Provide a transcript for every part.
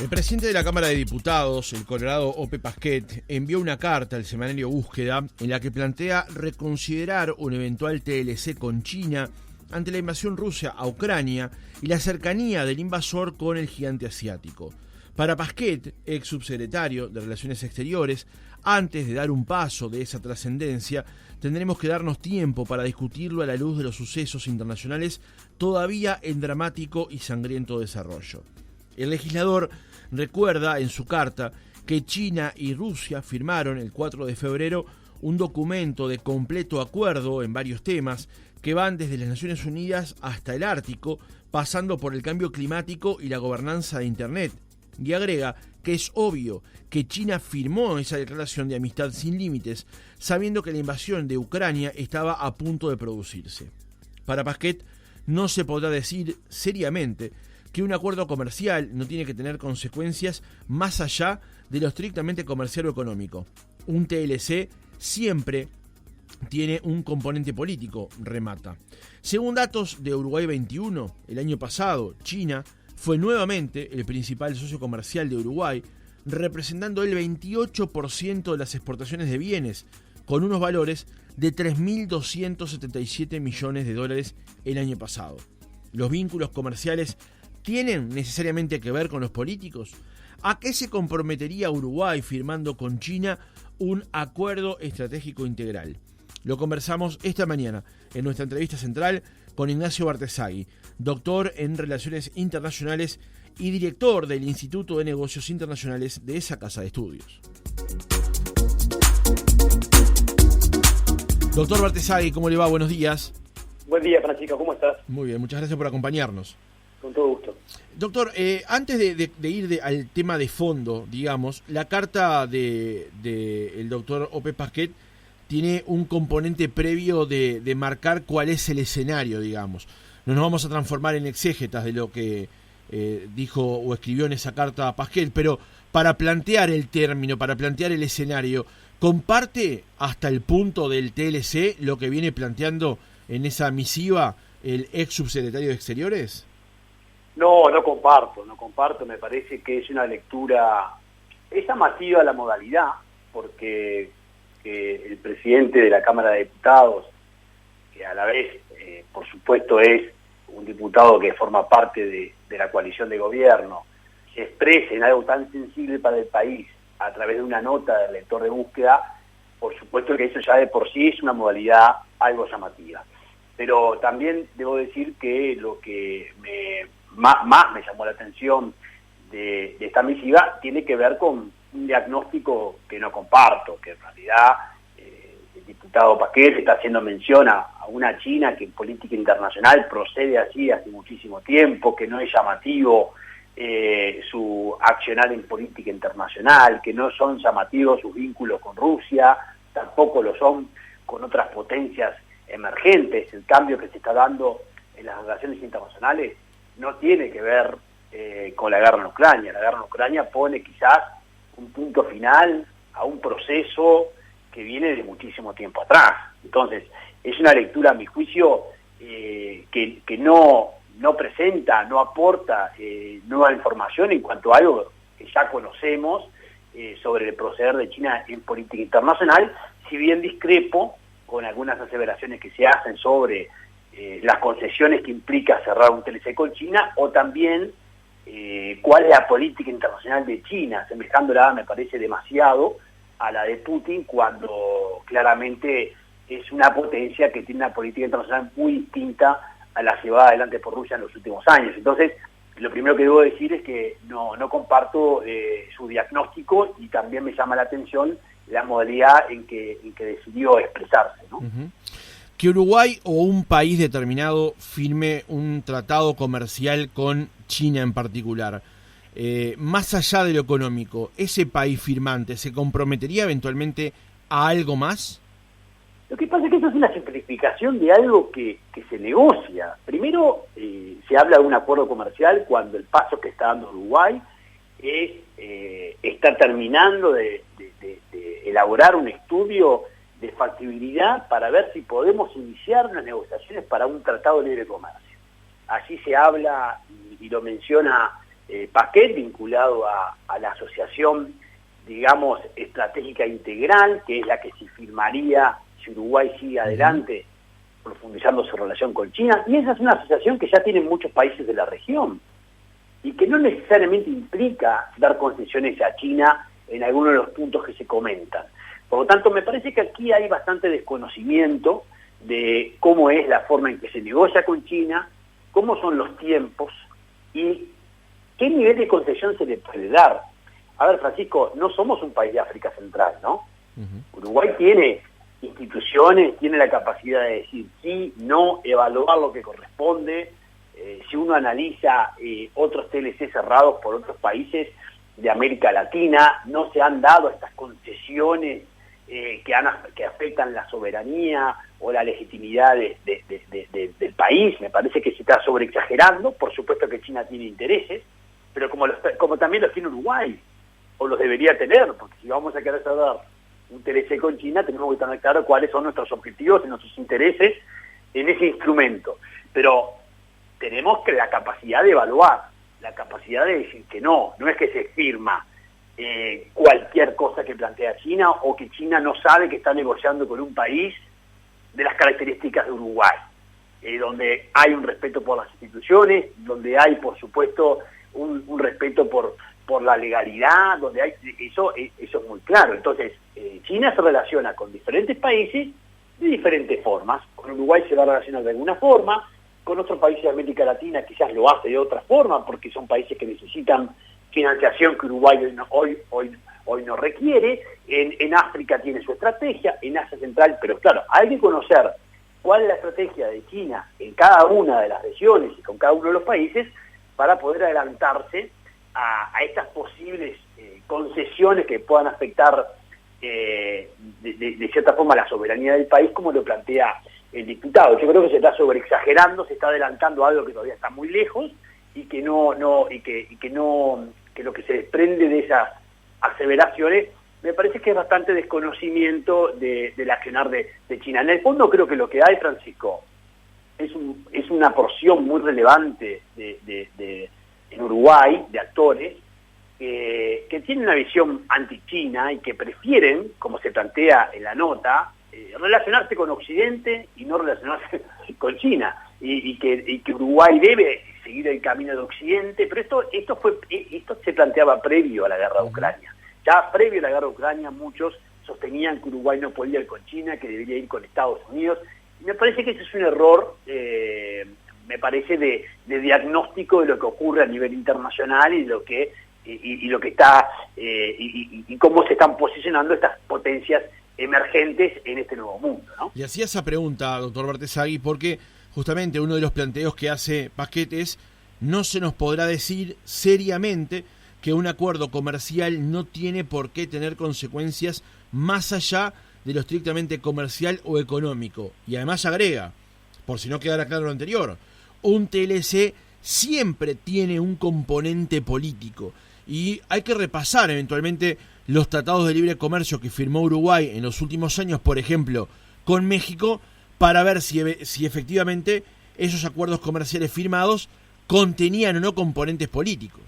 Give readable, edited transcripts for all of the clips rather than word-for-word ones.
El presidente de la Cámara de Diputados, el colorado Ope Pasquet, envió una carta al semanario Búsqueda en la que plantea reconsiderar un eventual TLC con China ante la invasión rusa a Ucrania y la cercanía del invasor con el gigante asiático. Para Pasquet, ex subsecretario de Relaciones Exteriores, antes de dar un paso de esa trascendencia, tendremos que darnos tiempo para discutirlo a la luz de los sucesos internacionales todavía en dramático y sangriento desarrollo. El legislador recuerda en su carta que China y Rusia firmaron el 4 de febrero un documento de completo acuerdo en varios temas que van desde las Naciones Unidas hasta el Ártico, pasando por el cambio climático y la gobernanza de Internet. Y agrega que es obvio que China firmó esa declaración de amistad sin límites, sabiendo que la invasión de Ucrania estaba a punto de producirse. Para Pasquet, no se podrá decir seriamente que un acuerdo comercial no tiene que tener consecuencias más allá de lo estrictamente comercial o económico. Un TLC siempre tiene un componente político, remata. Según datos de Uruguay 21, el año pasado, China fue nuevamente el principal socio comercial de Uruguay, representando el 28% de las exportaciones de bienes, con unos valores de 3.277 millones de dólares el año pasado. Los vínculos comerciales ¿tienen necesariamente que ver con los políticos? ¿A qué se comprometería Uruguay firmando con China un acuerdo estratégico integral? Lo conversamos esta mañana en nuestra entrevista central con Ignacio Bartesagui, doctor en Relaciones Internacionales y director del Instituto de Negocios Internacionales de esa casa de estudios. Doctor Bartesagui, ¿cómo le va? Buenos días. Buen día, Francisco, ¿cómo estás? Muy bien, muchas gracias por acompañarnos. Con todo gusto. Doctor, antes de ir al tema de fondo, digamos, la carta de el doctor Ope Pasquet tiene un componente previo de marcar cuál es el escenario, digamos. No nos vamos a transformar en exégetas de lo que dijo o escribió en esa carta a Pasquet, pero para plantear el término, para plantear el escenario, ¿comparte hasta el punto del TLC lo que viene planteando en esa misiva el ex subsecretario de Exteriores? No comparto, me parece que es una lectura, es llamativa la modalidad, porque el presidente de la Cámara de Diputados, que a la vez, por supuesto, es un diputado que forma parte de la coalición de gobierno, se exprese en algo tan sensible para el país a través de una nota del lector de Búsqueda, por supuesto que eso ya de por sí es una modalidad algo llamativa. Pero también debo decir que lo que más me llamó la atención de esta misiva tiene que ver con un diagnóstico que no comparto, que en realidad el diputado Pasquet está haciendo mención a una China que en política internacional procede así hace muchísimo tiempo, que no es llamativo su accionar en política internacional, que no son llamativos sus vínculos con Rusia, tampoco lo son con otras potencias emergentes. El cambio que se está dando en las relaciones internacionales no tiene que ver con la guerra en Ucrania. La guerra en Ucrania pone quizás un punto final a un proceso que viene de muchísimo tiempo atrás. Entonces, es una lectura, a mi juicio, que no presenta, no aporta nueva información en cuanto a algo que ya conocemos sobre el proceder de China en política internacional, si bien discrepo con algunas aseveraciones que se hacen sobre las concesiones que implica cerrar un TLC con China, o también cuál es la política internacional de China, semejándola, me parece, demasiado a la de Putin, cuando claramente es una potencia que tiene una política internacional muy distinta a la llevada adelante por Rusia en los últimos años. Entonces, lo primero que debo decir es que no comparto su diagnóstico, y también me llama la atención la modalidad en que decidió expresarse, ¿no? Uh-huh. Que Uruguay o un país determinado firme un tratado comercial con China en particular, más allá de lo económico, ¿ese país firmante se comprometería eventualmente a algo más? Lo que pasa es que eso es una simplificación de algo que se negocia. Primero, se habla de un acuerdo comercial cuando el paso que está dando Uruguay es está terminando de elaborar un estudio de factibilidad para ver si podemos iniciar unas negociaciones para un tratado de libre comercio. Allí se habla, y lo menciona Pasquet, vinculado a la asociación, digamos, estratégica integral, que es la que se firmaría si Uruguay sigue adelante, profundizando su relación con China, y esa es una asociación que ya tienen muchos países de la región, y que no necesariamente implica dar concesiones a China en algunos de los puntos que se comentan. Por lo tanto, me parece que aquí hay bastante desconocimiento de cómo es la forma en que se negocia con China, cómo son los tiempos y qué nivel de concesión se le puede dar. A ver, Francisco, no somos un país de África Central, ¿no? Uruguay tiene instituciones, tiene la capacidad de decir sí, no, evaluar lo que corresponde. Si uno analiza otros TLC cerrados por otros países de América Latina, no se han dado estas concesiones que afectan la soberanía o la legitimidad del país. Me parece que se está sobreexagerando. Por supuesto que China tiene intereses, pero como también los tiene Uruguay, o los debería tener, porque si vamos a querer cerrar un TLC con China, tenemos que tener claro cuáles son nuestros objetivos y nuestros intereses en ese instrumento. Pero tenemos que la capacidad de evaluar, la capacidad de decir que no es que se firma cualquier cosa que plantea China, o que China no sabe que está negociando con un país de las características de Uruguay, donde hay un respeto por las instituciones, donde hay, por supuesto, un respeto por la legalidad, donde hay eso es muy claro. Entonces, China se relaciona con diferentes países de diferentes formas. Con Uruguay se va a relacionar de alguna forma, con otros países de América Latina quizás lo hace de otra forma, porque son países que necesitan financiación que Uruguay hoy no requiere. En África tiene su estrategia, en Asia Central, pero claro, hay que conocer cuál es la estrategia de China en cada una de las regiones y con cada uno de los países para poder adelantarse a estas posibles concesiones que puedan afectar de cierta forma la soberanía del país, como lo plantea el diputado. Yo creo que se está sobreexagerando, se está adelantando algo que todavía está muy lejos, y que que lo que se desprende de esas aseveraciones me parece que es bastante desconocimiento del accionar de China. En el fondo creo que lo que hay, Francisco, es una porción muy relevante en Uruguay de actores que tienen una visión anti-China y que prefieren, como se plantea en la nota, relacionarse con Occidente y no relacionarse con China, y que Uruguay debe seguir el camino de Occidente, pero esto se planteaba previo a la guerra de Ucrania. Ya previo a la guerra de Ucrania muchos sostenían que Uruguay no podía ir con China, que debería ir con Estados Unidos, y me parece que ese es un error, me parece, de diagnóstico de lo que ocurre a nivel internacional y lo que está y cómo se están posicionando estas potencias emergentes en este nuevo mundo, ¿no? Y hacía esa pregunta, doctor Bartesagui, porque justamente uno de los planteos que hace Pasquet es: no se nos podrá decir seriamente que un acuerdo comercial no tiene por qué tener consecuencias más allá de lo estrictamente comercial o económico. Y además agrega, por si no quedara claro lo anterior, un TLC siempre tiene un componente político, y hay que repasar eventualmente los tratados de libre comercio que firmó Uruguay en los últimos años, por ejemplo, con México, para ver si efectivamente esos acuerdos comerciales firmados contenían o no componentes políticos.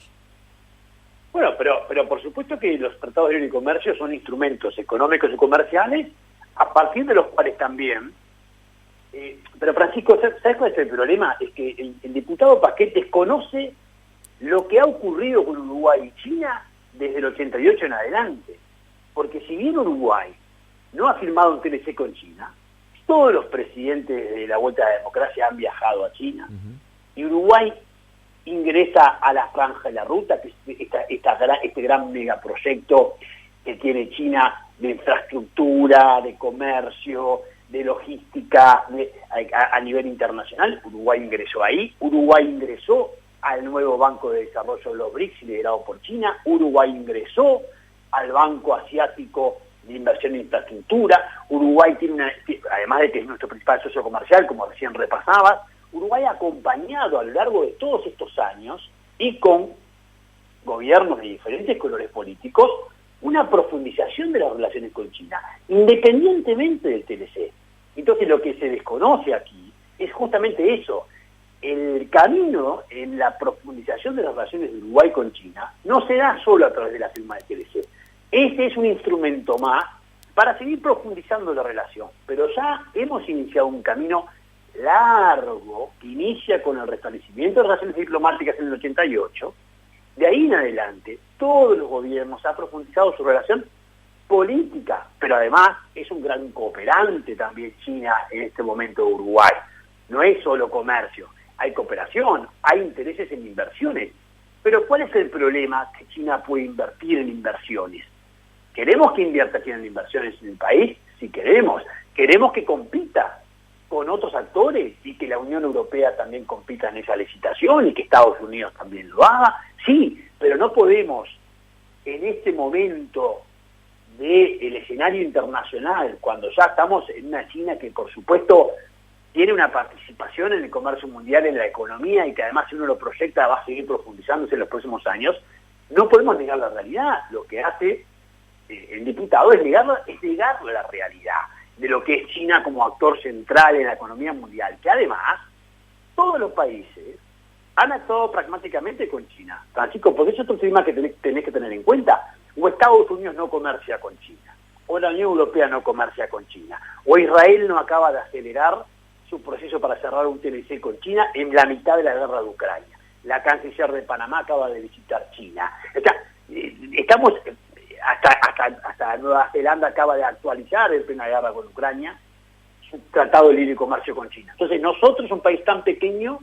Bueno, pero por supuesto que los tratados de libre comercio son instrumentos económicos y comerciales, a partir de los cuales también... pero Francisco, ¿sabes cuál es el problema? Es que el diputado Pasquet desconoce lo que ha ocurrido con Uruguay y China desde el 88 en adelante. Porque si bien Uruguay no ha firmado un TLC con China, todos los presidentes de la Vuelta a la Democracia han viajado a China, y Uruguay ingresa a la Franja de la Ruta, que es este gran megaproyecto que tiene China de infraestructura, de comercio, de logística a nivel internacional. Uruguay ingresó ahí. Uruguay ingresó al nuevo Banco de Desarrollo de los BRICS, liderado por China. Uruguay ingresó al Banco Asiático de Inversión en Infraestructura. Uruguay tiene además de que es nuestro principal socio comercial, como recién repasabas, Uruguay ha acompañado a lo largo de todos estos años, y con gobiernos de diferentes colores políticos, una profundización de las relaciones con China, independientemente del TLC. Entonces lo que se desconoce aquí es justamente eso. el camino en la profundización de las relaciones de Uruguay con China no se da solo a través de la firma de TLC. Este es un instrumento más para seguir profundizando la relación, pero ya hemos iniciado un camino largo que inicia con el restablecimiento de relaciones diplomáticas en el 88. De ahí en adelante, todos los gobiernos han profundizado su relación política, pero además es un gran cooperante también China en este momento de Uruguay. No es solo comercio, hay cooperación, hay intereses en inversiones. Pero ¿cuál es el problema que China puede invertir en inversiones? ¿Queremos que invierta China en inversiones en el país? Sí queremos. ¿Queremos que compita con otros actores y que la Unión Europea también compita en esa licitación y que Estados Unidos también lo haga? Sí, pero no podemos en este momento del escenario internacional, cuando ya estamos en una China que por supuesto tiene una participación en el comercio mundial, en la economía, y que además si uno lo proyecta va a seguir profundizándose en los próximos años, no podemos negar la realidad. Lo que hace el diputado es negar la realidad de lo que es China como actor central en la economía mundial, que además todos los países han actuado pragmáticamente con China. Francisco, porque es otro tema que tenés que tener en cuenta. O Estados Unidos no comercia con China, o la Unión Europea no comercia con China, o Israel no acaba de acelerar su proceso para cerrar un TLC con China en la mitad de la guerra de Ucrania. La canciller de Panamá acaba de visitar China. O sea, estamos, hasta Nueva Zelanda acaba de actualizar en plena guerra con Ucrania su tratado de libre comercio con China. Entonces nosotros, un país tan pequeño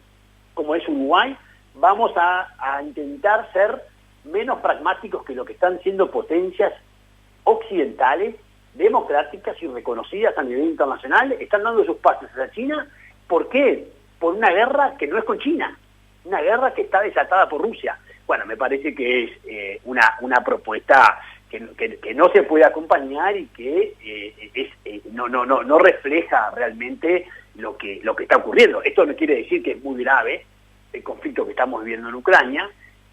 como es Uruguay, vamos a intentar ser menos pragmáticos que lo que están siendo potencias occidentales, democráticas y reconocidas a nivel internacional, están dando sus pasos a China. ¿Por qué? Por una guerra que no es con China, una guerra que está desatada por Rusia. Bueno, me parece que es una propuesta que no se puede acompañar y que no refleja realmente lo que está ocurriendo. Esto no quiere decir que es muy grave el conflicto que estamos viviendo en Ucrania,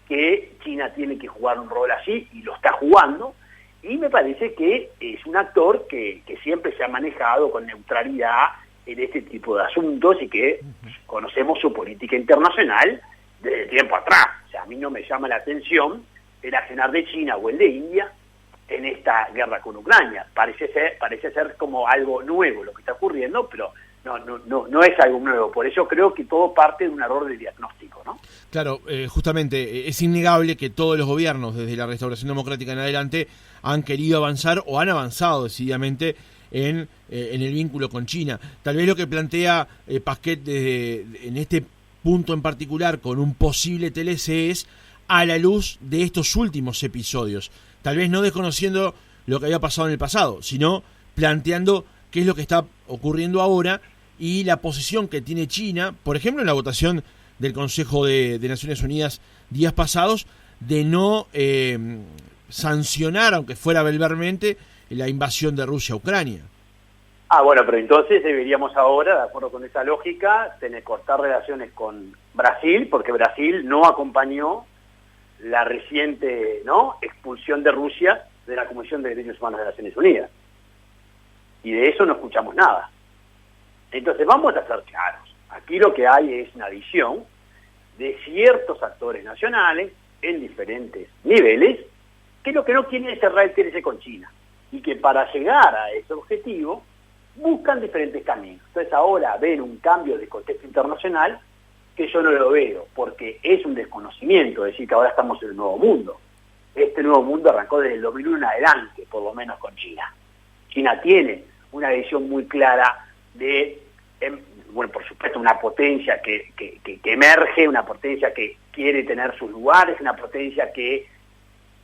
que China tiene que jugar un rol así y lo está jugando, y me parece que es un actor que siempre se ha manejado con neutralidad en este tipo de asuntos y que conocemos su política internacional desde tiempo atrás. O sea, a mí no me llama la atención el accionar de China o el de India en esta guerra con Ucrania. Parece ser como algo nuevo lo que está ocurriendo, pero no es algo nuevo. Por eso creo que todo parte de un error de diagnóstico, ¿no? Claro, justamente es innegable que todos los gobiernos, desde la Restauración Democrática en adelante, han querido avanzar o han avanzado decididamente en el vínculo con China. Tal vez lo que plantea Pasquet en este punto en particular con un posible TLC es a la luz de estos últimos episodios. Tal vez no desconociendo lo que había pasado en el pasado, sino planteando qué es lo que está ocurriendo ahora y la posición que tiene China, por ejemplo, en la votación del Consejo de Naciones Unidas días pasados, de no sancionar, aunque fuera verbalmente, la invasión de Rusia a Ucrania. Bueno, pero entonces deberíamos ahora, de acuerdo con esa lógica, cortar relaciones con Brasil, porque Brasil no acompañó la reciente expulsión de Rusia de la Comisión de Derechos Humanos de las Naciones Unidas. Y de eso no escuchamos nada. Entonces vamos a ser claros. Aquí lo que hay es una visión de ciertos actores nacionales en diferentes niveles que lo que no quieren es cerrar el TLC con China y que para llegar a ese objetivo buscan diferentes caminos. Entonces ahora ven un cambio de contexto internacional que yo no lo veo, porque es un desconocimiento decir que ahora estamos en un nuevo mundo. Este nuevo mundo arrancó desde el 2001 en adelante, por lo menos con China. China tiene una visión muy clara de, por supuesto, una potencia que emerge, una potencia que quiere tener sus lugares, una potencia que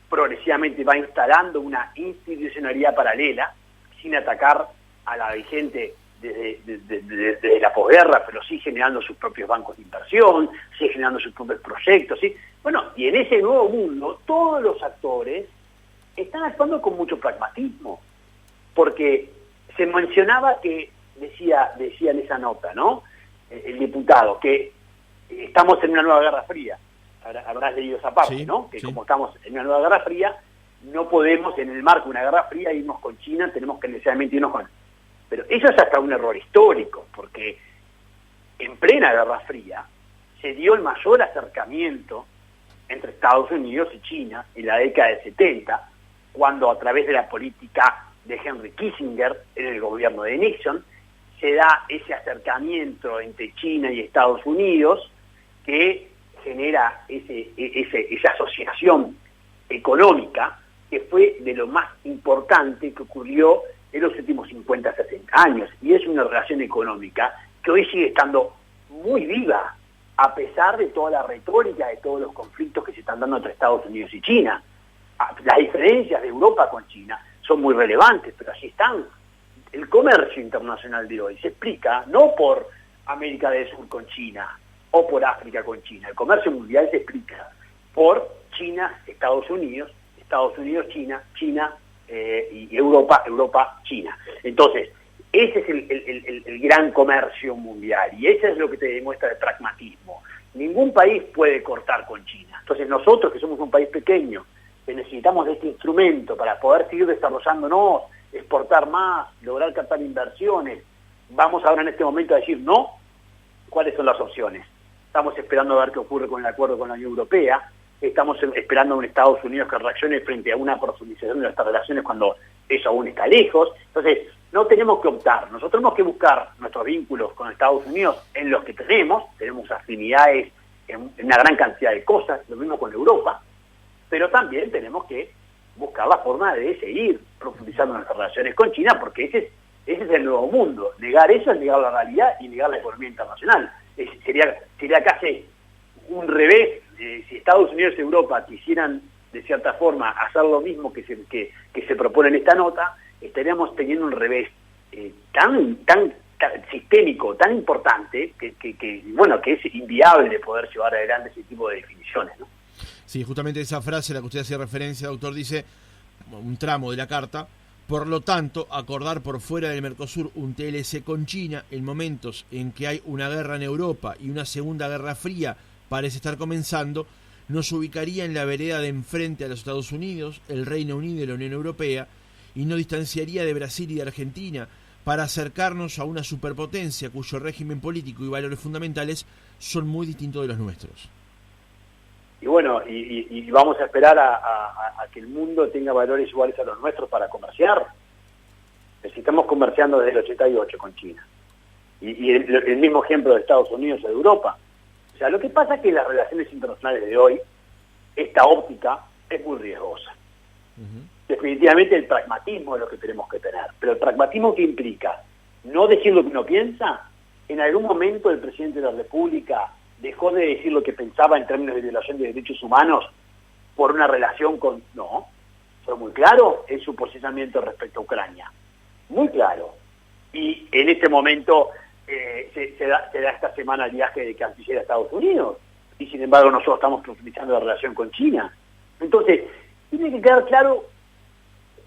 progresivamente va instalando una institucionalidad paralela, sin atacar a la vigente desde la posguerra, pero sí generando sus propios bancos de inversión, sí generando sus propios proyectos, ¿sí? Bueno, y en ese nuevo mundo, todos los actores están actuando con mucho pragmatismo, porque se mencionaba que, decía en esa nota, ¿no?, el diputado, que estamos en una nueva guerra fría. Habrás leído esa parte, sí, ¿no? Que sí. Como estamos en una nueva guerra fría, no podemos, en el marco de una guerra fría, irnos con China, tenemos que necesariamente irnos con... Pero eso es hasta un error histórico, porque en plena Guerra Fría, se dio el mayor acercamiento entre Estados Unidos y China en la década del 70, cuando a través de la política de Henry Kissinger en el gobierno de Nixon, se da ese acercamiento entre China y Estados Unidos que genera esa asociación económica que fue de lo más importante que ocurrió en los últimos 50, 60 años. Y es una relación económica que hoy sigue estando muy viva, a pesar de toda la retórica, de todos los conflictos que se están dando entre Estados Unidos y China. Las diferencias de Europa con China son muy relevantes, pero allí están. El comercio internacional de hoy se explica no por América del Sur con China o por África con China. El comercio mundial se explica por China, Estados Unidos, China, China y Europa, China. Entonces, ese es el gran comercio mundial y eso es lo que te demuestra el pragmatismo. Ningún país puede cortar con China. Entonces nosotros, que somos un país pequeño, que necesitamos de este instrumento para poder seguir desarrollándonos, exportar más, lograr captar inversiones, vamos ahora en este momento a decir no. ¿Cuáles son las opciones? Estamos esperando a ver qué ocurre con el acuerdo con la Unión Europea, estamos esperando a un Estados Unidos que reaccione frente a una profundización de nuestras relaciones cuando eso aún está lejos. Entonces, no tenemos que optar, nosotros tenemos que buscar nuestros vínculos con Estados Unidos en los que tenemos afinidades en una gran cantidad de cosas, lo mismo con Europa, pero también tenemos que buscar la forma de seguir profundizando nuestras relaciones con China, porque ese es el nuevo mundo. Negar eso es negar la realidad y negar la economía internacional. Sería casi un revés. Si Estados Unidos y Europa quisieran, de cierta forma, hacer lo mismo que se propone en esta nota, estaríamos teniendo un revés tan sistémico, tan importante, que es inviable de poder llevar adelante ese tipo de definiciones, ¿no? Sí, justamente esa frase a la que usted hacía referencia, doctor, dice un tramo de la carta: por lo tanto, acordar por fuera del Mercosur un TLC con China en momentos en que hay una guerra en Europa y una segunda guerra fría parece estar comenzando, nos ubicaría en la vereda de enfrente a los Estados Unidos, el Reino Unido y la Unión Europea, y nos distanciaría de Brasil y de Argentina para acercarnos a una superpotencia cuyo régimen político y valores fundamentales son muy distintos de los nuestros. Y bueno, y vamos a esperar a que el mundo tenga valores iguales a los nuestros para comerciar. Estamos comerciando desde el 88 con China. Y el mismo ejemplo de Estados Unidos o de Europa. O sea, lo que pasa es que en las relaciones internacionales de hoy, esta óptica es muy riesgosa. Definitivamente el pragmatismo es lo que tenemos que tener. Pero el pragmatismo, ¿qué implica? No decir lo que uno piensa. En algún momento el presidente de la República dejó de decir lo que pensaba en términos de violación de derechos humanos por una relación con... No, fue muy claro en su posicionamiento respecto a Ucrania. Muy claro. Y en este momento se da esta semana el viaje de canciller a Estados Unidos. Y sin embargo nosotros estamos profundizando la relación con China. Entonces, tiene que quedar claro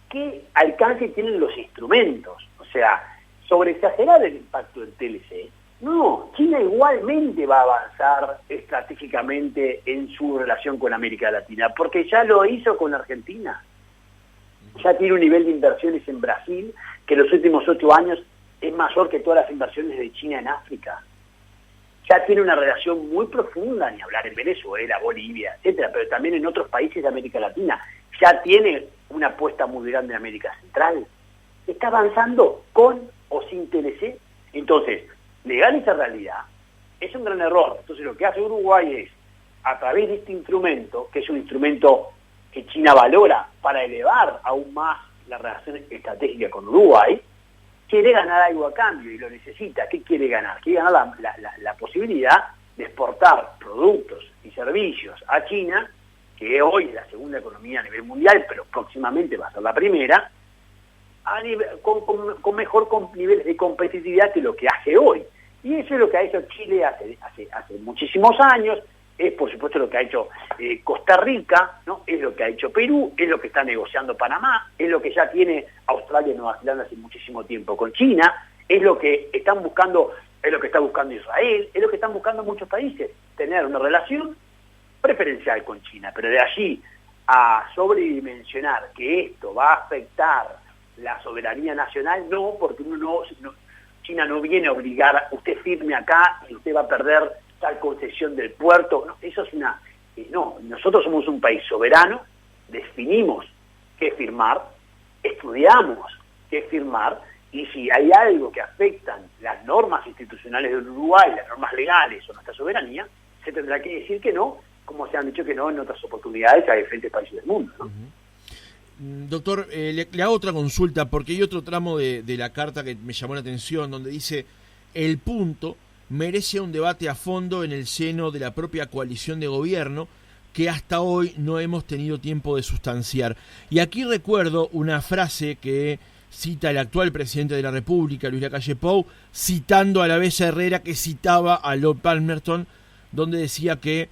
qué alcance tienen los instrumentos. O sea, sobreexagerar el impacto del TLC. No, China igualmente va a avanzar estratégicamente en su relación con América Latina, porque ya lo hizo con Argentina. Ya tiene un nivel de inversiones en Brasil que en los últimos 8 años es mayor que todas las inversiones de China en África. Ya tiene una relación muy profunda, ni hablar en Venezuela, Bolivia, etcétera, pero también en otros países de América Latina. Ya tiene una apuesta muy grande en América Central. Está avanzando con o sin TLC. Entonces, negar esa realidad es un gran error. Entonces lo que hace Uruguay es, a través de este instrumento, que es un instrumento que China valora para elevar aún más la relación estratégica con Uruguay, quiere ganar algo a cambio y lo necesita. ¿Qué quiere ganar? Quiere ganar la posibilidad de exportar productos y servicios a China, que hoy es la segunda economía a nivel mundial, pero próximamente va a ser la primera, con mejor niveles de competitividad que lo que hace hoy. Y eso es lo que ha hecho Chile hace muchísimos años, es por supuesto lo que ha hecho Costa Rica, ¿no? Es lo que ha hecho Perú, es lo que está negociando Panamá, es lo que ya tiene Australia y Nueva Zelanda hace muchísimo tiempo con China, es lo que están buscando, es lo que está buscando Israel, es lo que están buscando muchos países, tener una relación preferencial con China. Pero de allí a sobredimensionar que esto va a afectar la soberanía nacional, no, porque China no viene a obligar a usted firme acá y usted va a perder tal concesión del puerto. No, eso es una... no, nosotros somos un país soberano, definimos qué firmar, estudiamos qué firmar, y si hay algo que afectan las normas institucionales del Uruguay, las normas legales o nuestra soberanía, se tendrá que decir que no, como se han dicho que no en otras oportunidades a diferentes países del mundo, ¿no? Doctor, le hago otra consulta, porque hay otro tramo de la carta que me llamó la atención, donde dice: el punto merece un debate a fondo en el seno de la propia coalición de gobierno, que hasta hoy no hemos tenido tiempo de sustanciar. Y aquí recuerdo una frase que cita el actual presidente de la República, Luis Lacalle Pou, citando a la Bella Herrera, que citaba a Lord Palmerston, donde decía que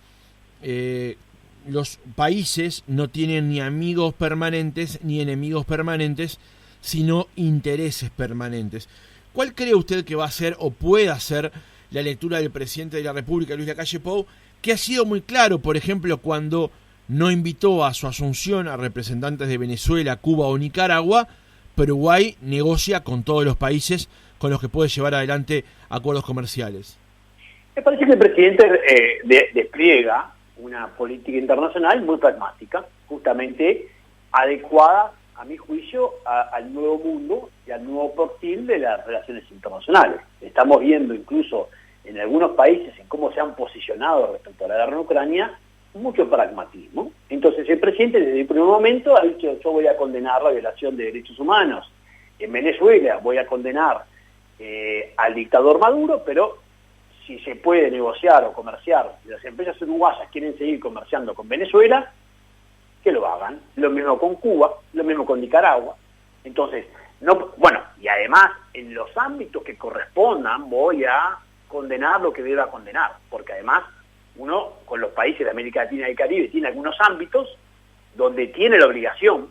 los países no tienen ni amigos permanentes ni enemigos permanentes, sino intereses permanentes. ¿Cuál cree usted que va a ser o puede ser la lectura del presidente de la República, Luis Lacalle Pou, que ha sido muy claro, por ejemplo, cuando no invitó a su asunción a representantes de Venezuela, Cuba o Nicaragua, pero Uruguay negocia con todos los países con los que puede llevar adelante acuerdos comerciales? Me parece que el presidente despliega una política internacional muy pragmática, justamente adecuada, a mi juicio, al nuevo mundo y al nuevo perfil de las relaciones internacionales. Estamos viendo incluso en algunos países en cómo se han posicionado respecto a la guerra en Ucrania, mucho pragmatismo. Entonces el presidente desde el primer momento ha dicho: yo voy a condenar la violación de derechos humanos en Venezuela, voy a condenar al dictador Maduro, pero si se puede negociar o comerciar, si las empresas uruguayas quieren seguir comerciando con Venezuela, que lo hagan. Lo mismo con Cuba, lo mismo con Nicaragua. Entonces, y además, en los ámbitos que correspondan, voy a condenar lo que deba condenar, porque además uno, con los países de América Latina y el Caribe, tiene algunos ámbitos donde tiene la obligación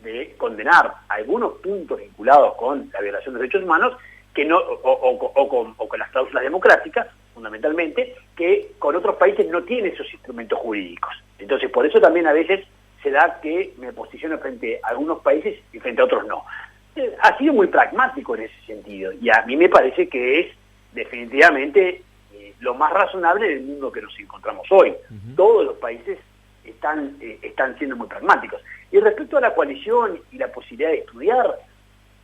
de condenar algunos puntos vinculados con la violación de derechos humanos, que no, o con las cláusulas democráticas, fundamentalmente, que con otros países no tiene esos instrumentos jurídicos. Entonces, por eso también a veces se da que me posiciono frente a algunos países y frente a otros no. Ha sido muy pragmático en ese sentido, y a mí me parece que es definitivamente lo más razonable del mundo que nos encontramos hoy. Todos los países están siendo muy pragmáticos. Y respecto a la coalición y la posibilidad de estudiar,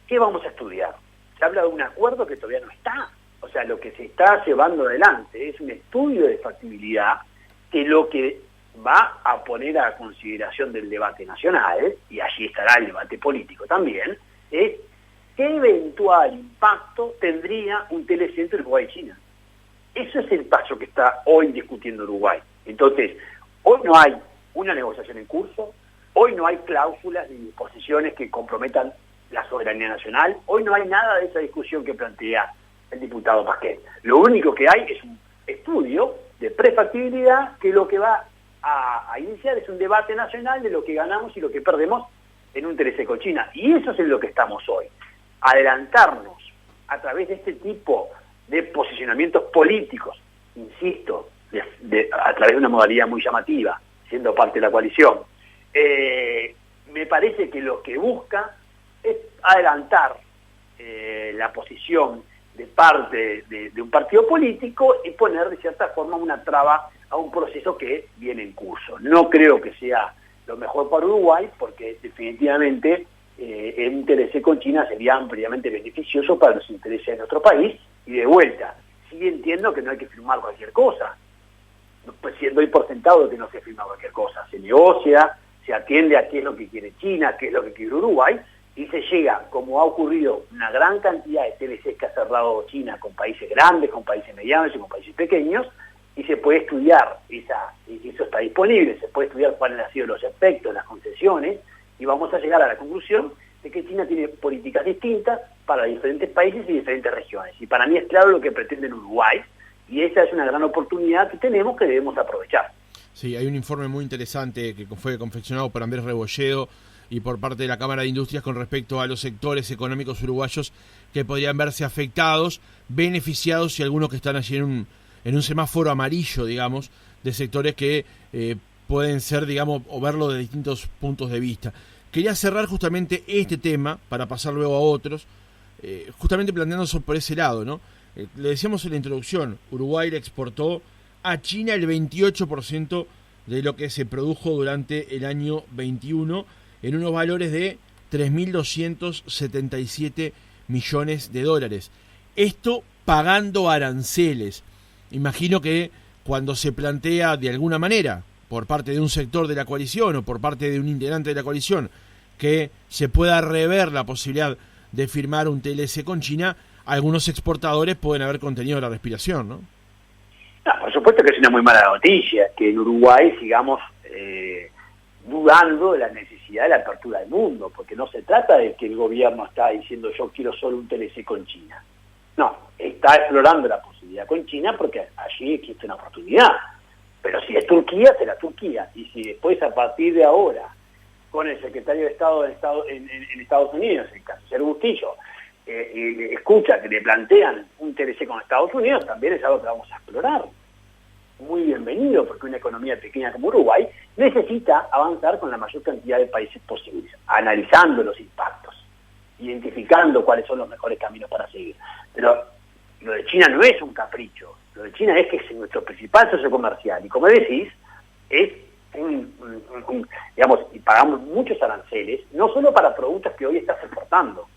¿qué vamos a estudiar? Se habla de un acuerdo que todavía no está. O sea, lo que se está llevando adelante es un estudio de factibilidad que lo que va a poner a consideración del debate nacional, y allí estará el debate político también, es qué eventual impacto tendría un telecentro Uruguay-China. Eso es el paso que está hoy discutiendo Uruguay. Entonces, hoy no hay una negociación en curso, hoy no hay cláusulas ni disposiciones que comprometan la soberanía nacional, hoy no hay nada de esa discusión que plantea el diputado Pasquet. Lo único que hay es un estudio de prefactibilidad que lo que va a iniciar es un debate nacional de lo que ganamos y lo que perdemos en un TLC con China. Y eso es en lo que estamos hoy. Adelantarnos a través de este tipo de posicionamientos políticos, insisto, a través de una modalidad muy llamativa, siendo parte de la coalición, me parece que lo que busca es adelantar la posición de parte de un partido político y poner de cierta forma una traba a un proceso que viene en curso. No creo que sea lo mejor para Uruguay, porque definitivamente el interés con China sería ampliamente beneficioso para los intereses de nuestro país. Y de vuelta, sí entiendo que no hay que firmar cualquier cosa. Pues doy por sentado de que no se firma cualquier cosa. Se negocia, se atiende a qué es lo que quiere China, qué es lo que quiere Uruguay, y se llega, como ha ocurrido, una gran cantidad de TLCs que ha cerrado China con países grandes, con países medianos y con países pequeños, y se puede estudiar, eso está disponible, se puede estudiar cuáles han sido los efectos, las concesiones, y vamos a llegar a la conclusión de que China tiene políticas distintas para diferentes países y diferentes regiones. Y para mí es claro lo que pretende en Uruguay, y esa es una gran oportunidad que tenemos, que debemos aprovechar. Sí, hay un informe muy interesante que fue confeccionado por Andrés Rebolledo y por parte de la Cámara de Industrias con respecto a los sectores económicos uruguayos que podrían verse afectados, beneficiados, y algunos que están allí en un semáforo amarillo, digamos, de sectores que pueden ser, digamos, o verlo de distintos puntos de vista. Quería cerrar justamente este tema para pasar luego a otros, justamente planteándose por ese lado, ¿no? Le decíamos en la introducción, Uruguay le exportó a China el 28% de lo que se produjo durante el año 21 en unos valores de 3.277 millones de dólares. Esto pagando aranceles. Imagino que cuando se plantea de alguna manera por parte de un sector de la coalición o por parte de un integrante de la coalición que se pueda rever la posibilidad de firmar un TLC con China, algunos exportadores pueden haber contenido la respiración, ¿no? No, por supuesto que es una muy mala noticia que en Uruguay sigamos dudando de la necesidad de la apertura del mundo, porque no se trata de que el gobierno está diciendo yo quiero solo un TLC con China. No, está explorando la posibilidad con China porque allí existe una oportunidad. Pero si es Turquía, será Turquía. Y si después, a partir de ahora, con el secretario de Estado en Estados Unidos, el canciller Bustillo, escucha que le plantean un TLC con Estados Unidos, también es algo que vamos a explorar. Muy bienvenido, porque una economía pequeña como Uruguay necesita avanzar con la mayor cantidad de países posibles, analizando los impactos, identificando cuáles son los mejores caminos para seguir. Pero lo de China no es un capricho, lo de China es que es nuestro principal socio comercial, y como decís, es digamos, y pagamos muchos aranceles, no solo para productos que hoy estás exportando.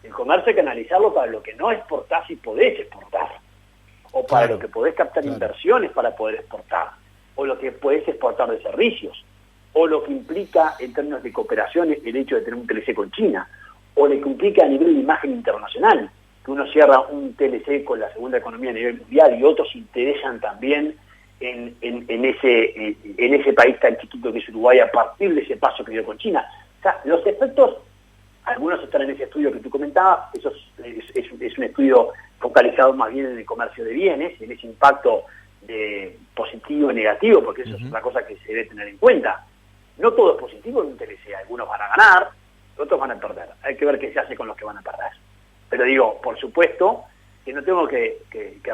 El comercio hay que analizarlo para lo que no exportás y podés exportar, o para lo que podés captar inversiones para poder exportar, o lo que podés exportar de servicios, o lo que implica en términos de cooperación el hecho de tener un TLC con China, o lo que implica a nivel de imagen internacional, que uno cierra un TLC con la segunda economía a nivel mundial y otros se interesan también en ese país tan chiquito que es Uruguay a partir de ese paso que dio con China. O sea, los efectos, algunos están en ese estudio que tú comentabas, eso es un estudio focalizado más bien en el comercio de bienes, en ese impacto de positivo y negativo, porque eso es otra cosa que se debe tener en cuenta. No todo es positivo en un TLC, algunos van a ganar, otros van a perder. Hay que ver qué se hace con los que van a perder. Pero digo, por supuesto, que no tengo que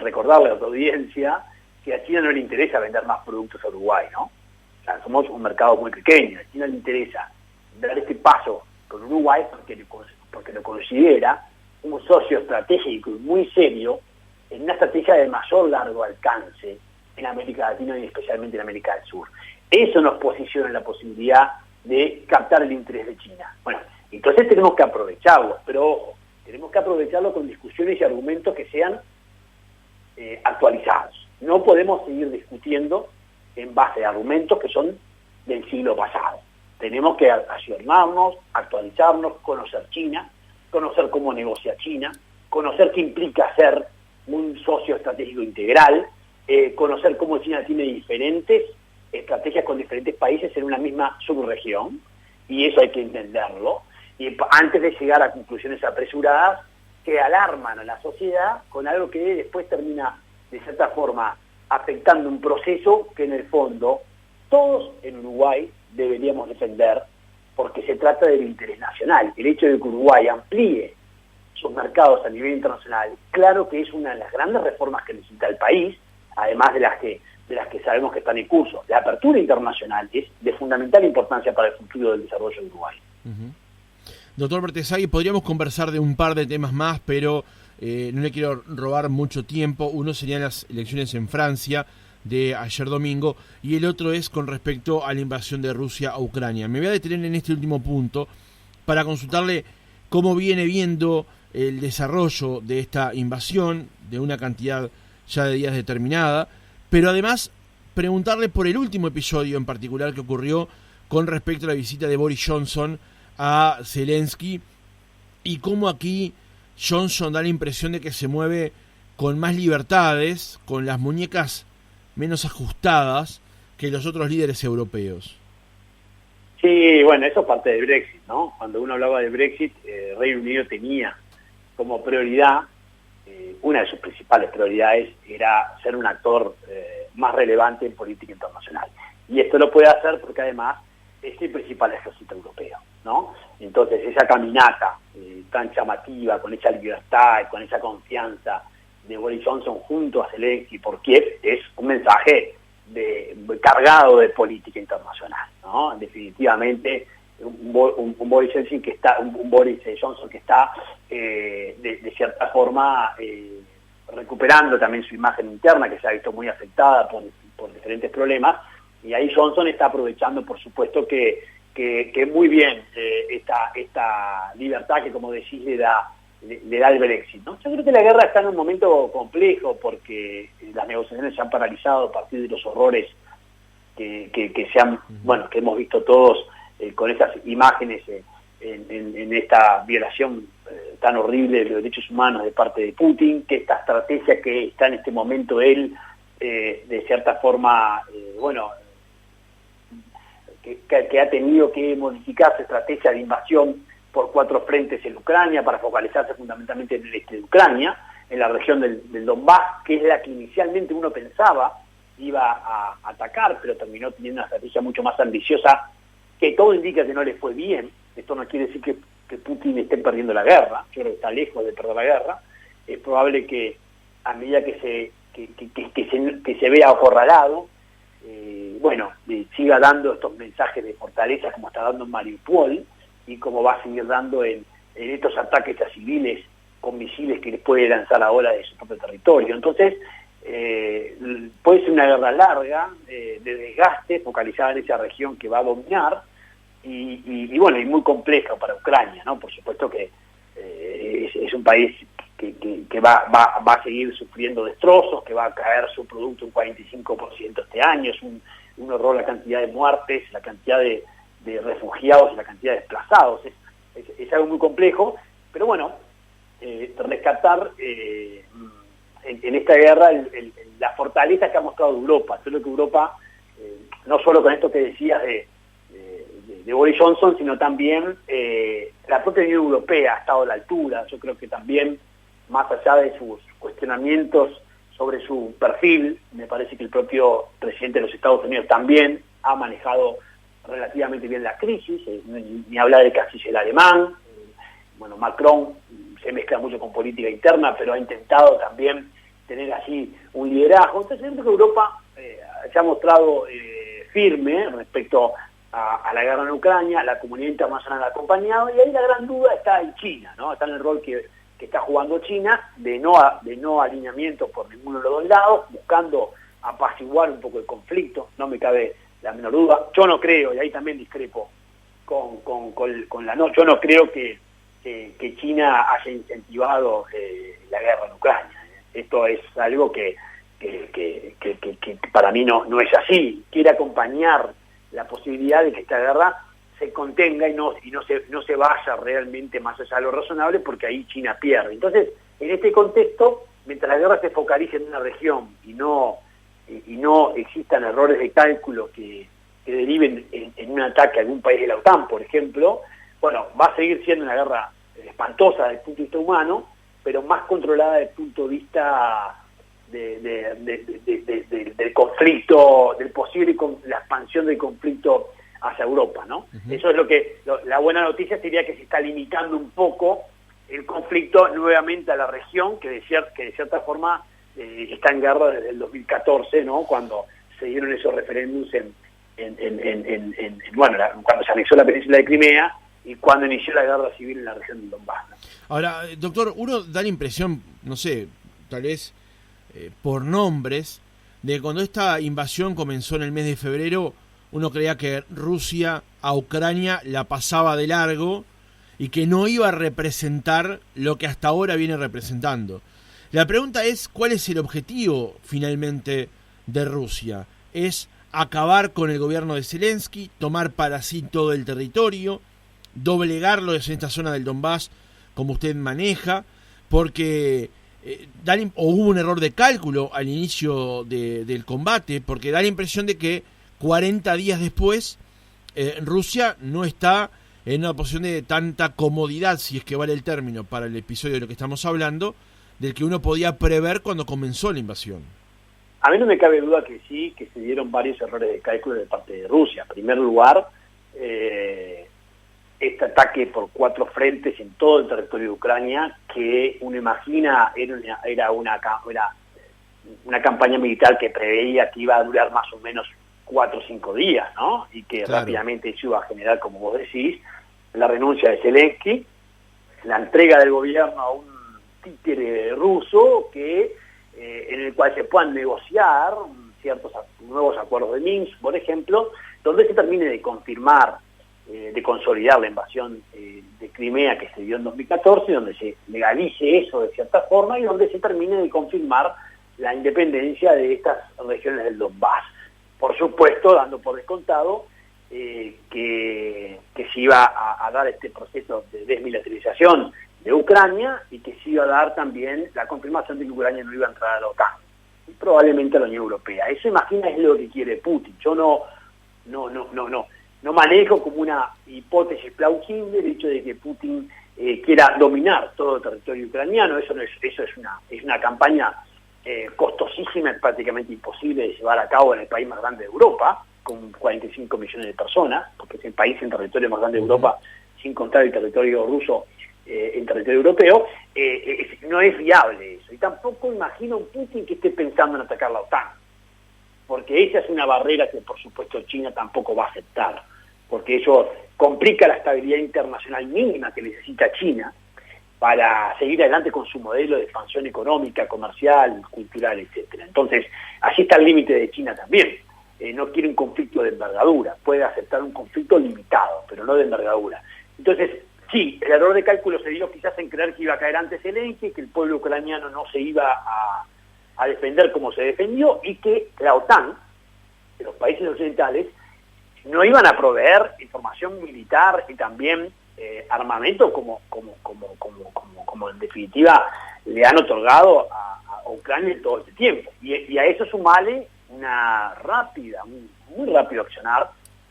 recordarle a tu audiencia que a China no le interesa vender más productos a Uruguay, ¿no? O sea, somos un mercado muy pequeño, a China le interesa dar este paso con Uruguay porque lo considera un socio estratégico y muy serio en una estrategia de mayor largo alcance en América Latina y especialmente en América del Sur. Eso nos posiciona en la posibilidad de captar el interés de China. Bueno, entonces tenemos que aprovecharlo, pero ojo, tenemos que aprovecharlo con discusiones y argumentos que sean actualizados. No podemos seguir discutiendo en base a argumentos que son del siglo pasado. Tenemos que ayornarnos, actualizarnos, conocer China, conocer cómo negocia China, conocer qué implica ser un socio estratégico integral, conocer cómo China tiene diferentes estrategias con diferentes países en una misma subregión, y eso hay que entenderlo, y antes de llegar a conclusiones apresuradas que alarman a la sociedad con algo que después termina, de cierta forma, afectando un proceso que en el fondo todos en Uruguay deberíamos defender, porque se trata del interés nacional. El hecho de que Uruguay amplíe sus mercados a nivel internacional, claro que es una de las grandes reformas que necesita el país, además de las que sabemos que están en curso. La apertura internacional es de fundamental importancia para el futuro del desarrollo de Uruguay. Doctor Bertesagui, podríamos conversar de un par de temas más, pero no le quiero robar mucho tiempo. Uno serían las elecciones en Francia de ayer domingo y el otro es con respecto a la invasión de Rusia a Ucrania. Me voy a detener en este último punto para consultarle cómo viene viendo el desarrollo de esta invasión de una cantidad ya de días determinada, pero además preguntarle por el último episodio en particular que ocurrió con respecto a la visita de Boris Johnson a Zelensky y cómo aquí Johnson da la impresión de que se mueve con más libertades, con las muñecas menos ajustadas que los otros líderes europeos. Sí, bueno, eso es parte del Brexit, ¿no? Cuando uno hablaba del Brexit, Reino Unido tenía como prioridad, una de sus principales prioridades era ser un actor más relevante en política internacional. Y esto lo puede hacer porque además es el principal ejército europeo, ¿no? Entonces esa caminata tan llamativa, con esa libertad y con esa confianza de Boris Johnson junto a Zelensky por Kiev es un mensaje cargado de política internacional, ¿no? Definitivamente un Boris Johnson que está de cierta forma recuperando también su imagen interna, que se ha visto muy afectada por diferentes problemas, y ahí Johnson está aprovechando, por supuesto, que muy bien esta libertad que, como decís, le da el Brexit, ¿no? Yo creo que la guerra está en un momento complejo porque las negociaciones se han paralizado a partir de los horrores que hemos visto todos con estas imágenes en esta violación tan horrible de los derechos humanos de parte de Putin, que esta estrategia que está en este momento él, de cierta forma, que ha tenido que modificar su estrategia de invasión por 4 frentes en Ucrania para focalizarse fundamentalmente en el este de Ucrania, en la región del Donbass, que es la que inicialmente uno pensaba iba a atacar, pero terminó teniendo una estrategia mucho más ambiciosa, que todo indica que no le fue bien. Esto no quiere decir que Putin esté perdiendo la guerra, yo creo que está lejos de perder la guerra. Es probable que a medida que se vea acorralado, siga dando estos mensajes de fortaleza como está dando en Mariupol y como va a seguir dando en estos ataques a civiles con misiles que les puede lanzar ahora de su propio territorio. Entonces, puede ser una guerra larga, de desgaste, focalizada en esa región que va a dominar y muy compleja para Ucrania, ¿no? Por supuesto que es un país que va a seguir sufriendo destrozos, que va a caer su producto un 45% este año. Es un horror la cantidad de muertes, la cantidad de refugiados, la cantidad de desplazados. Es algo muy complejo, pero rescatar en esta guerra la fortaleza que ha mostrado Europa. Yo creo que Europa, no solo con esto que decías de Boris Johnson, sino también la propia Unión Europea ha estado a la altura. Yo creo que también, más allá de sus cuestionamientos sobre su perfil, me parece que el propio presidente de los Estados Unidos también ha manejado relativamente bien la crisis, ni hablar del canciller alemán. Macron se mezcla mucho con política interna, pero ha intentado también tener así un liderazgo. Entonces, yo creo que Europa se ha mostrado firme respecto a la guerra en Ucrania, la comunidad internacional ha acompañado, y ahí la gran duda está en China, ¿no? Está en el rol que está jugando China, de no alineamiento por ninguno de los dos lados, buscando apaciguar un poco el conflicto, no me cabe la menor duda. Yo no creo, y ahí también discrepo yo no creo que China haya incentivado la guerra en Ucrania. Esto es algo que para mí no es así. Quiere acompañar la posibilidad de que esta guerra se contenga y no se vaya realmente más allá de lo razonable, porque ahí China pierde. Entonces, en este contexto, mientras la guerra se focalice en una región y no existan errores de cálculo que deriven en un ataque a algún país de la OTAN, por ejemplo, va a seguir siendo una guerra espantosa desde el punto de vista humano, pero más controlada desde el punto de vista del conflicto, la expansión del conflicto hacia Europa, ¿no? Uh-huh. Eso es la buena noticia sería que se está limitando un poco el conflicto nuevamente a la región, que de cierta forma está en guerra desde el 2014, ¿no? Cuando se dieron esos referéndums cuando se anexó la península de Crimea y cuando inició la guerra civil en la región del Donbass, ¿no? Ahora, doctor, uno da la impresión, no sé, tal vez por nombres, de que cuando esta invasión comenzó en el mes de febrero, uno creía que Rusia a Ucrania la pasaba de largo y que no iba a representar lo que hasta ahora viene representando. La pregunta es, ¿cuál es el objetivo finalmente de Rusia? ¿Es acabar con el gobierno de Zelensky, tomar para sí todo el territorio, doblegarlo desde esta zona del Donbass como usted maneja? Porque hubo un error de cálculo al inicio del combate, porque da la impresión de que 40 días después Rusia no está en una posición de tanta comodidad, si es que vale el término para el episodio de lo que estamos hablando, del que uno podía prever cuando comenzó la invasión. A mí no me cabe duda que sí, que se dieron varios errores de cálculo de parte de Rusia. En primer lugar, este ataque por 4 frentes en todo el territorio de Ucrania, que uno imagina era una campaña militar que preveía que iba a durar más o menos 4 o 5 días, ¿no? Y que claro, rápidamente eso iba a generar, como vos decís, la renuncia de Zelensky, la entrega del gobierno a un títere ruso que en el cual se puedan negociar ciertos nuevos acuerdos de Minsk, por ejemplo, donde se termine de confirmar, de consolidar la invasión de Crimea que se dio en 2014, donde se legalice eso de cierta forma y donde se termine de confirmar la independencia de estas regiones del Donbass. Por supuesto, dando por descontado que se iba a dar este proceso de desmilitarización de Ucrania y que se iba a dar también la confirmación de que Ucrania no iba a entrar a la OTAN y probablemente a la Unión Europea. Eso, imagina, es lo que quiere Putin. Yo no manejo como una hipótesis plausible el hecho de que Putin quiera dominar todo el territorio ucraniano. Eso es una campaña costosísima, es prácticamente imposible de llevar a cabo en el país más grande de Europa, con 45 millones de personas, porque es el país en territorio más grande de Europa, sin contar el territorio ruso en territorio europeo. No es viable eso. Y tampoco imagino un Putin que esté pensando en atacar la OTAN, porque esa es una barrera que por supuesto China tampoco va a aceptar, porque eso complica la estabilidad internacional mínima que necesita China para seguir adelante con su modelo de expansión económica, comercial, cultural, etcétera. Entonces, así está el límite de China también. No quiere un conflicto de envergadura, puede aceptar un conflicto limitado, pero no de envergadura. Entonces, sí, el error de cálculo se dio quizás en creer que iba a caer antes Zelensky, que el pueblo ucraniano no se iba a defender como se defendió y que la OTAN, que los países occidentales, no iban a proveer información militar y también armamento como en definitiva le han otorgado a Ucrania en todo este tiempo. Y a eso sumale una muy rápido accionar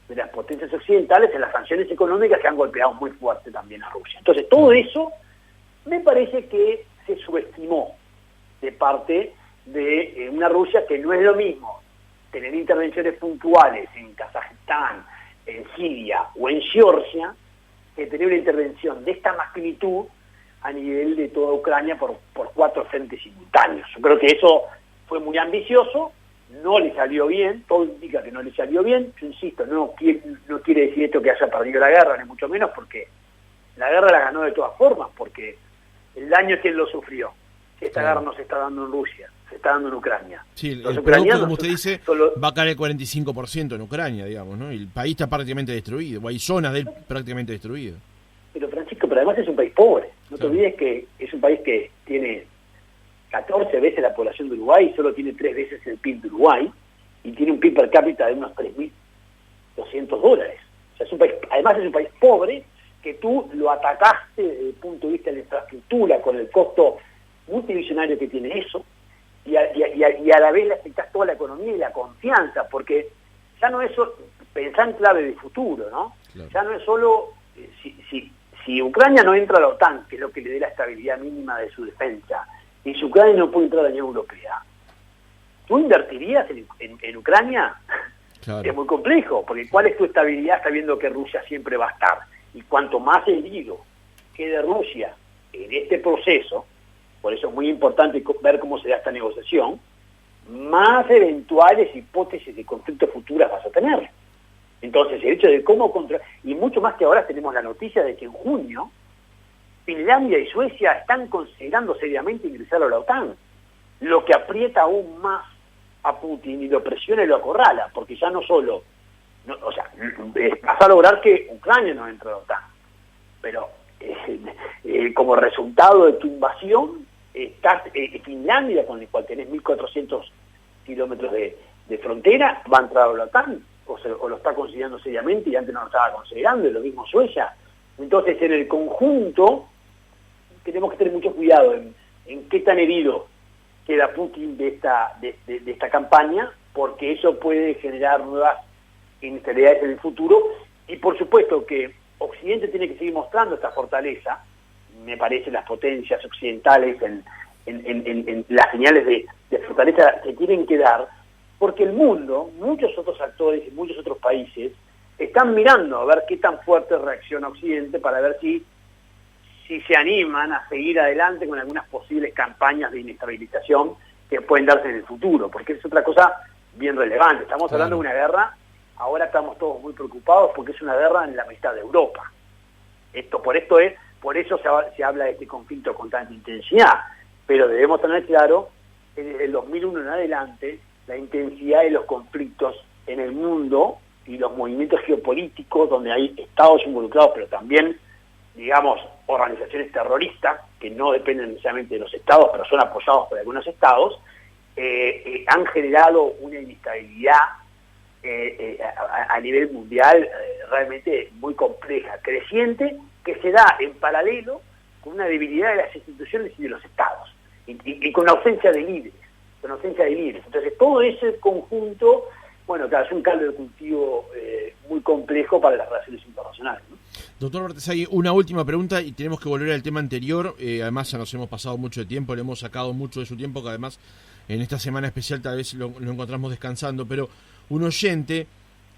de las potencias occidentales en las sanciones económicas que han golpeado muy fuerte también a Rusia. Entonces, todo eso me parece que se subestimó de parte de una Rusia que no es lo mismo tener intervenciones puntuales en Kazajistán, en Siria o en Georgia, que tener una intervención de esta magnitud a nivel de toda Ucrania por 4 frentes simultáneos. Yo creo que eso fue muy ambicioso, no le salió bien, todo indica que no le salió bien. Yo insisto, no quiere decir esto que haya perdido la guerra, ni mucho menos, porque la guerra la ganó de todas formas, porque el daño ¿quién lo sufrió? Esta guerra no se está dando en Rusia, se está dando en Ucrania. Sí, el producto, como usted dice, va a caer el 45% en Ucrania, digamos, ¿no? Y el país está prácticamente destruido, o hay zonas de él prácticamente destruidas. Pero Francisco, pero además es un país pobre. No te olvides que es un país que tiene 14 veces la población de Uruguay y solo tiene 3 veces el PIB de Uruguay, y tiene un PIB per cápita de unos $3.200. O sea, es un país, además es un país pobre, que tú lo atacaste desde el punto de vista de la infraestructura, con el costo multivisionario que tiene eso, y a la vez le afectás toda la economía y la confianza, porque ya no es pensar en clave de futuro, ¿no? Claro. Ya no es solo si Ucrania no entra a la OTAN, que es lo que le dé la estabilidad mínima de su defensa, y si Ucrania no puede entrar a la Unión Europea, ¿tú invertirías en Ucrania? Claro. Es muy complejo, porque ¿cuál es tu estabilidad sabiendo que Rusia siempre va a estar? Y cuanto más herido quede Rusia en este proceso, por eso es muy importante ver cómo se da esta negociación, más eventuales hipótesis de conflictos futuras vas a tener. Entonces, el hecho de cómo y mucho más que ahora tenemos la noticia de que en junio Finlandia y Suecia están considerando seriamente ingresar a la OTAN, lo que aprieta aún más a Putin y lo presiona y lo acorrala, porque ya no solo, vas a lograr que Ucrania no entre a la OTAN, pero como resultado de tu invasión, Finlandia, con el cual tenés 1.400 kilómetros de frontera, va a entrar a la OTAN, o lo está considerando seriamente y antes no lo estaba considerando, y lo mismo Suecia. Entonces, en el conjunto, tenemos que tener mucho cuidado en qué tan herido queda Putin de esta campaña, porque eso puede generar nuevas inestabilidades en el futuro, y por supuesto que Occidente tiene que seguir mostrando esta fortaleza. Me parece las potencias occidentales en las señales de fortaleza que tienen que dar, porque el mundo, muchos otros actores y muchos otros países están mirando a ver qué tan fuerte reacciona Occidente para ver si se animan a seguir adelante con algunas posibles campañas de inestabilización que pueden darse en el futuro, porque es otra cosa bien relevante. Estamos hablando de una guerra, ahora estamos todos muy preocupados porque es una guerra en la mitad de Europa. Por eso se habla de este conflicto con tanta intensidad, pero debemos tener claro desde el 2001 en adelante, la intensidad de los conflictos en el mundo y los movimientos geopolíticos donde hay estados involucrados, pero también, digamos, organizaciones terroristas que no dependen necesariamente de los estados, pero son apoyados por algunos estados, han generado una inestabilidad a nivel mundial realmente muy compleja, creciente, que se da en paralelo con una debilidad de las instituciones y de los estados, y con ausencia de líderes, Entonces, todo ese conjunto, bueno, claro, es un caldo de cultivo muy complejo para las relaciones internacionales, ¿no? Doctor Bartesagui, una última pregunta y tenemos que volver al tema anterior. Además, ya nos hemos pasado mucho de tiempo, le hemos sacado mucho de su tiempo, que además en esta semana especial tal vez lo encontramos descansando, pero un oyente,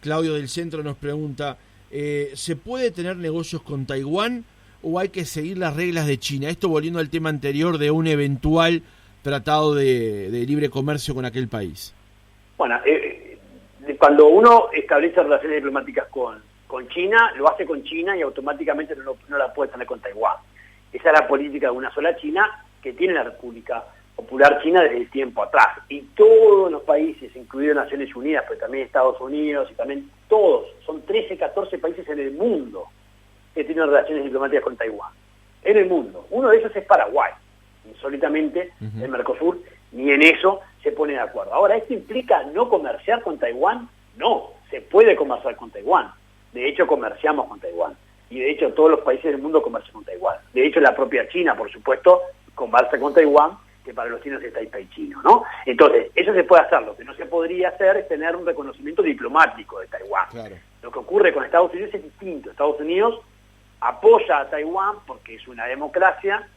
Claudio del Centro, nos pregunta, ¿se puede tener negocios con Taiwán o hay que seguir las reglas de China? Esto volviendo al tema anterior de un eventual tratado de libre comercio con aquel país. Bueno, cuando uno establece relaciones diplomáticas con China, lo hace con China y automáticamente no la puede tener con Taiwán. Esa es la política de una sola China que tiene la República Popular China desde el tiempo atrás. Y todos los países, incluidos Naciones Unidas, pero también Estados Unidos, y también todos, son 13, 14 países en el mundo que tienen relaciones diplomáticas con Taiwán. En el mundo. Uno de ellos es Paraguay. Insólitamente, el Mercosur ni en eso se pone de acuerdo. Ahora, ¿esto implica no comerciar con Taiwán? No, se puede comerciar con Taiwán. De hecho, comerciamos con Taiwán. Y de hecho, todos los países del mundo comercian con Taiwán. De hecho, la propia China, por supuesto, comercia con Taiwán, que para los chinos es Taipei chino, ¿no? Entonces, eso se puede hacer. Lo que no se podría hacer es tener un reconocimiento diplomático de Taiwán. Claro. Lo que ocurre con Estados Unidos es distinto. Estados Unidos apoya a Taiwán porque es una democracia,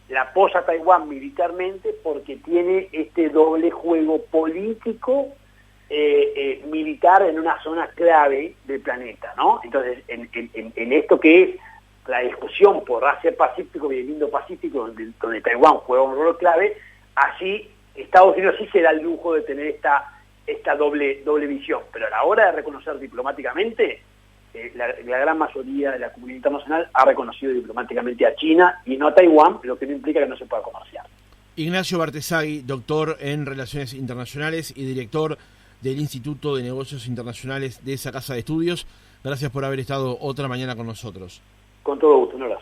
la apoya a Taiwán militarmente porque tiene este doble juego político militar en una zona clave del planeta, ¿no? Entonces, en esto que es la discusión por Asia-Pacífico y el Indo-Pacífico, donde Taiwán juega un rol clave, así Estados Unidos sí se da el lujo de tener esta doble visión. Pero a la hora de reconocer diplomáticamente, la gran mayoría de la comunidad internacional ha reconocido diplomáticamente a China y no a Taiwán, lo que no implica que no se pueda comerciar. Ignacio Bartesagui, doctor en Relaciones Internacionales y director del Instituto de Negocios Internacionales de esa casa de estudios. Gracias por haber estado otra mañana con nosotros. Con todo gusto, un abrazo.